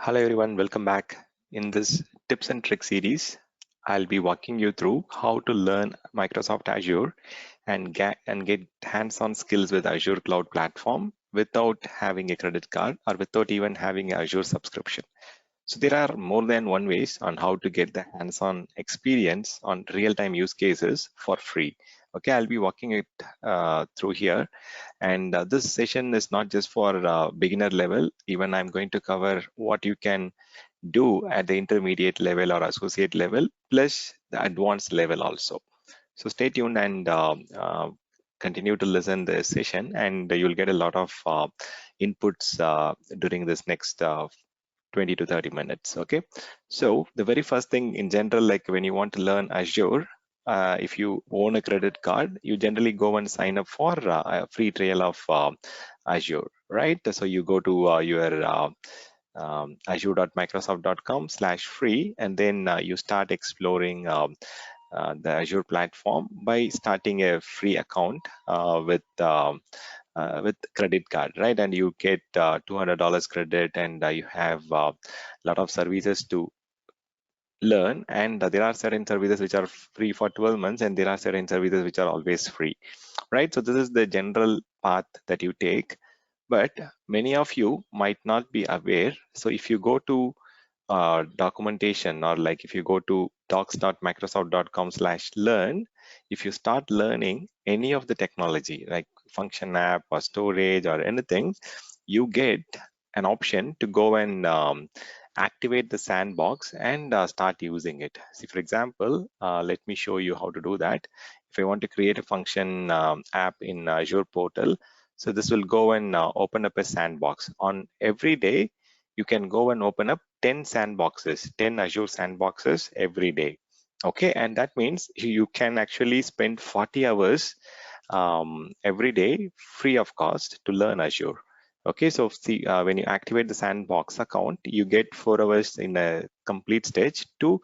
Hello everyone, welcome back. In this tips and tricks series, I'll be walking you through how to learn Microsoft Azure and get hands-on skills with Azure Cloud Platform without having a credit card or without even having an Azure subscription. So there are more than one ways on how to get the hands-on experience on real-time use cases for free. Okay, I'll be walking it through here. And this session is not just for beginner level. Even I'm going to cover what you can do at the intermediate level or associate level, plus the advanced level also. So stay tuned and continue to listen the session, and you'll get a lot of inputs during this next 20 to 30 minutes. Okay, so the very first thing in general, like when you want to learn Azure, if you own a credit card, you generally go and sign up for a free trial of Azure, right? So you go to your azure.microsoft.com/free, and then you start exploring the Azure platform by starting a free account with credit card, right? And you get $200 credit, and you have a lot of services to learn. And there are certain services which are free for 12 months, and there are certain services which are always free, right? So this is the general path that you take, but many of you might not be aware. So if you go to documentation, or like if you go to docs.microsoft.com/learn, if you start learning any of the technology like function app or storage or anything, you get an option to go and activate the sandbox and start using it. See, for example, let me show you how to do that. If I want to create a function app in Azure portal, so this will go and open up a sandbox. On every day, you can go and open up 10 sandboxes, 10 Azure sandboxes every day. Okay, and that means you can actually spend 40 hours every day free of cost to learn Azure. Okay, so see, when you activate the sandbox account, you get 4 hours in a complete stage to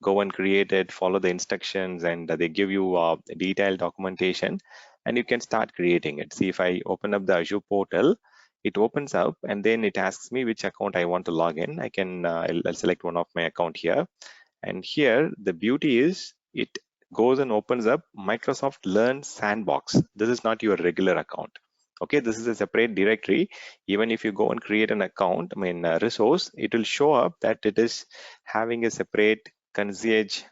go and create it, follow the instructions, and they give you detailed documentation, and you can start creating it. See, if I open up the Azure portal, it opens up, and then it asks me which account I want to log in. I can I'll select one of my account here, and here the beauty is it goes and opens up Microsoft Learn Sandbox. This is not your regular account. Okay, this is a separate directory. Even if you go and create an account, resource, it will show up that it is having a separate concierge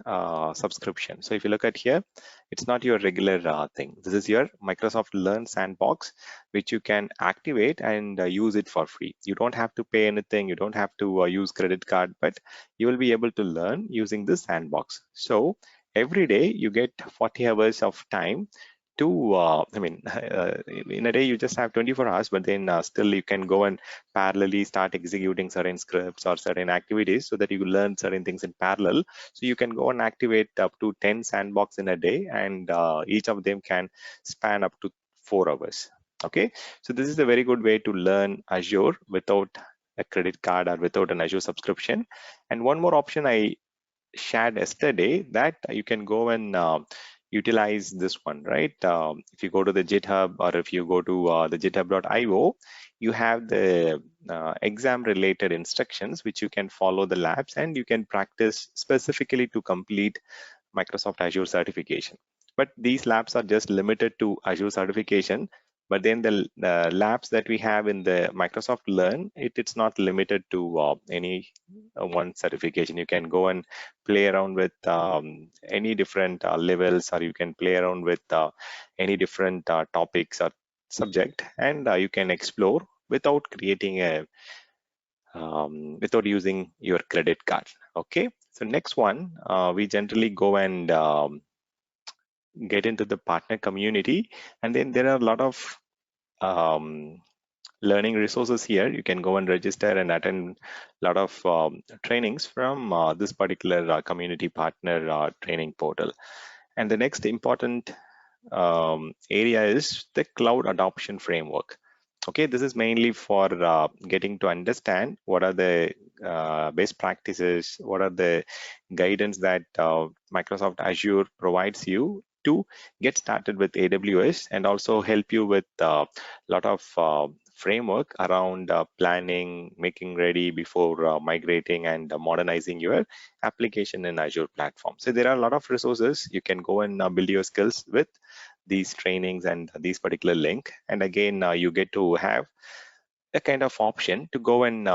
subscription. So if you look at here, it's not your regular thing. This is your Microsoft Learn Sandbox, which you can activate and use it for free. You don't have to pay anything. You don't have to use credit card, but you will be able to learn using this sandbox. So every day you get 40 hours of time to in a day you just have 24 hours, but then still you can go and parallelly start executing certain scripts or certain activities so that you learn certain things in parallel. So you can go and activate up to 10 sandbox in a day, and each of them can span up to 4 hours. Okay, so this is a very good way to learn Azure without a credit card or without an Azure subscription. And one more option I shared yesterday, that you can go and utilize this one, right? If you go to the GitHub, or if you go to the github.io, you have the exam related instructions which you can follow the labs, and you can practice specifically to complete Microsoft Azure certification. But these labs are just limited to Azure certification. But then the labs that we have in the Microsoft Learn, it's not limited to any one certification. You can go and play around with any different levels, or you can play around with any different topics or subject, and you can explore without creating a without using your credit card. Okay, so next one, we generally go and get into the partner community, and then there are a lot of learning resources here. You can go and register and attend a lot of trainings from this particular community partner training portal. And the next important area is the cloud adoption framework. Okay, this is mainly for getting to understand what are the best practices, what are the guidance that Microsoft Azure provides you to get started with AWS, and also help you with a lot of framework around planning, making ready before migrating and modernizing your application in Azure platform. So there are a lot of resources you can go and build your skills with these trainings and these particular link. And again, you get to have a kind of option to go and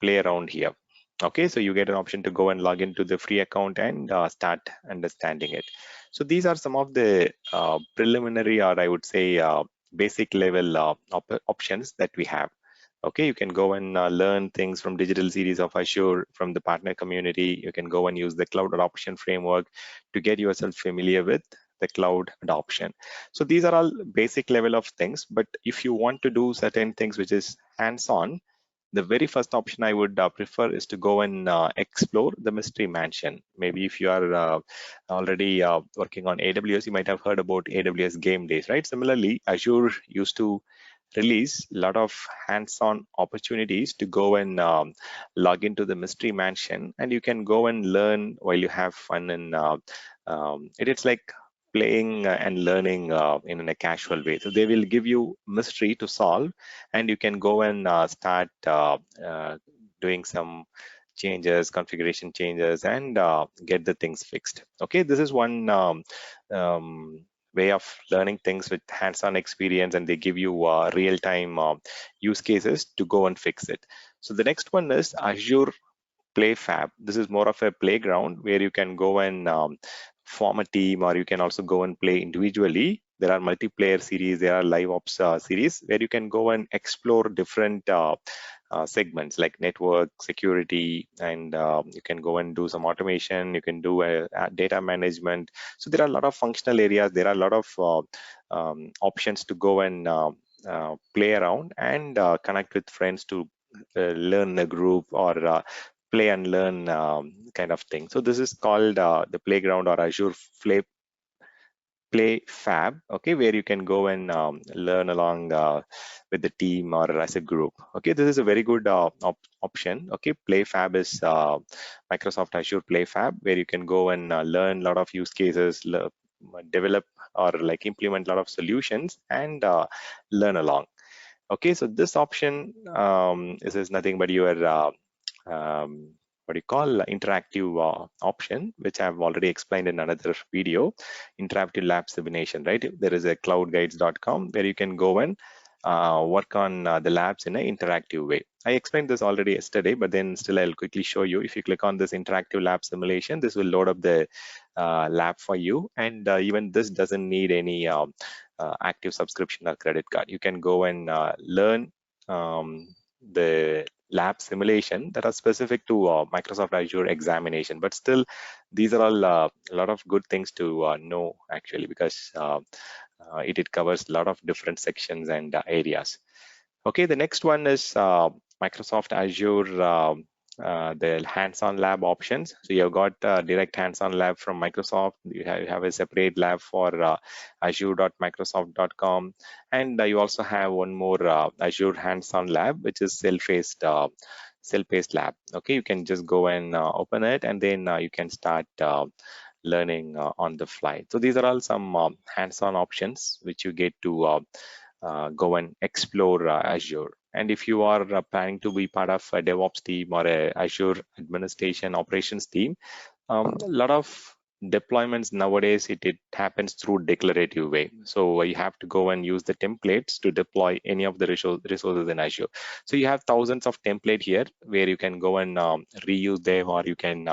play around here. Okay, so you get an option to go and log into the free account and start understanding it. So these are some of the preliminary, or I would say basic level options that we have. Okay, you can go and learn things from digital series of Azure, from the partner community. You can go and use the cloud adoption framework to get yourself familiar with the cloud adoption. So these are all basic level of things, but if you want to do certain things which is hands-on, the very first option I would prefer is to go and explore the mystery mansion. Maybe if you are already working on AWS, you might have heard about AWS game days, right? Similarly, Azure used to release a lot of hands-on opportunities to go and log into the mystery mansion, and you can go and learn while you have fun. And it's like playing and learning in a casual way. So they will give you mystery to solve, and you can go and start doing some changes, configuration changes, and get the things fixed. Okay, this is one um, way of learning things with hands-on experience, and they give you real-time use cases to go and fix it. So the next one is Azure Play Fab. This is more of a playground where you can go and form a team, or you can also go and play individually. There are multiplayer series, there are live ops series where you can go and explore different segments like network security, and you can go and do some automation. You can do data management. So there are a lot of functional areas. There are a lot of options to go and play around and connect with friends to learn a group, or play and learn kind of thing. So this is called the playground, or Azure Play Fab, okay, where you can go and learn along with the team or as a group. Okay, this is a very good option. Okay, Play Fab is Microsoft Azure Play Fab, where you can go and learn a lot of use cases, develop or like implement a lot of solutions, and learn along. Okay, so this option is nothing but your what do you call interactive option, which I've already explained in another video, interactive lab simulation, right? There is a cloudguides.com where you can go and work on the labs in an interactive way. I explained this already yesterday, but then still I'll quickly show you. If you click on this interactive lab simulation, this will load up the lab for you. And even this doesn't need any active subscription or credit card. You can go and learn the lab simulation that are specific to Microsoft Azure examination. But still, these are all a lot of good things to know actually, because it covers a lot of different sections and areas. Okay, the next one is Microsoft Azure, the hands-on lab options. So you've got direct hands-on lab from Microsoft. You have a separate lab for azure.microsoft.com. And you also have one more Azure hands-on lab, which is self-paced lab. Okay, you can just go and open it, and then you can start learning on the fly. So these are all some hands-on options which you get to go and explore Azure. And if you are planning to be part of a DevOps team or a Azure administration operations team, a lot of deployments nowadays, it happens through declarative way. So you have to go and use the templates to deploy any of the resources in Azure. So you have thousands of template here where you can go and reuse them, or you can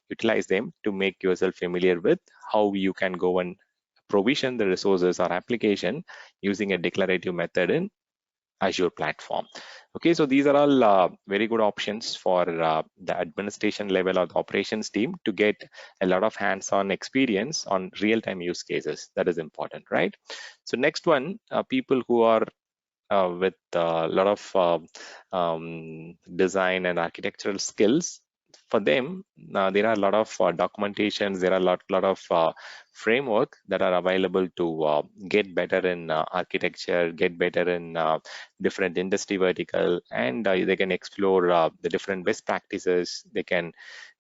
utilize them to make yourself familiar with how you can go and provision the resources or application using a declarative method in Azure platform. Okay, so these are all very good options for the administration level or the operations team to get a lot of hands-on experience on real-time use cases. That is important, right? So next one, people who are with a lot of design and architectural skills for them, there are a lot of documentations, there are a lot of framework that are available to get better in architecture, get better in different industry vertical, and they can explore the different best practices. They can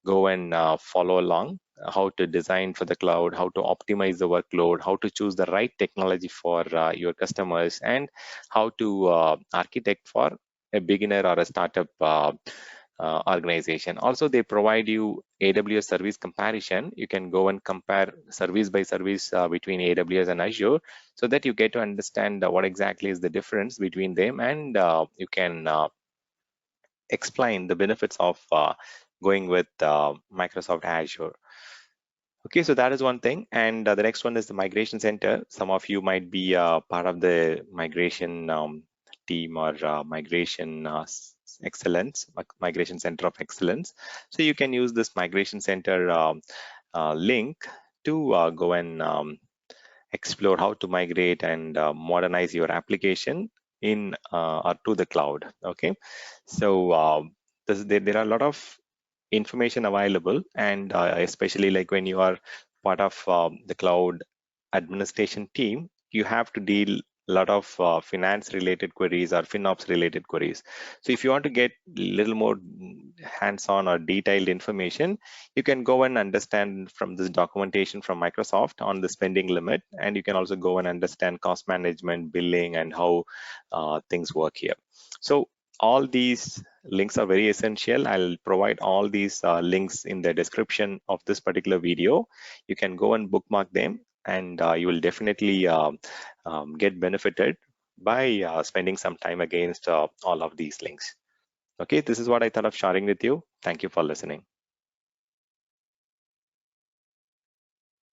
go and follow along how to design for the cloud, how to optimize the workload, how to choose the right technology for your customers, and how to architect for a beginner or a startup organization. Also, they provide you AWS service comparison. You can go and compare service by service between AWS and Azure, so that you get to understand what exactly is the difference between them, and you can explain the benefits of going with Microsoft Azure. Okay, so that is one thing. And the next one is the Migration Center. Some of you might be part of the migration team or migration excellence, Migration Center of Excellence. So you can use this Migration Center link to go and explore how to migrate and modernize your application in or to the cloud. Okay, so there are a lot of information available, and especially like when you are part of the cloud administration team, you have to deal a lot of finance related queries or FinOps related queries. So if you want to get a little more hands-on or detailed information, you can go and understand from this documentation from Microsoft on the spending limit, and you can also go and understand cost management, billing, and how things work here. So all these links are very essential. I'll provide all these links in the description of this particular video. You can go and bookmark them, and you will definitely get benefited by spending some time against all of these links. Okay, this is what I thought of sharing with you. Thank you for listening.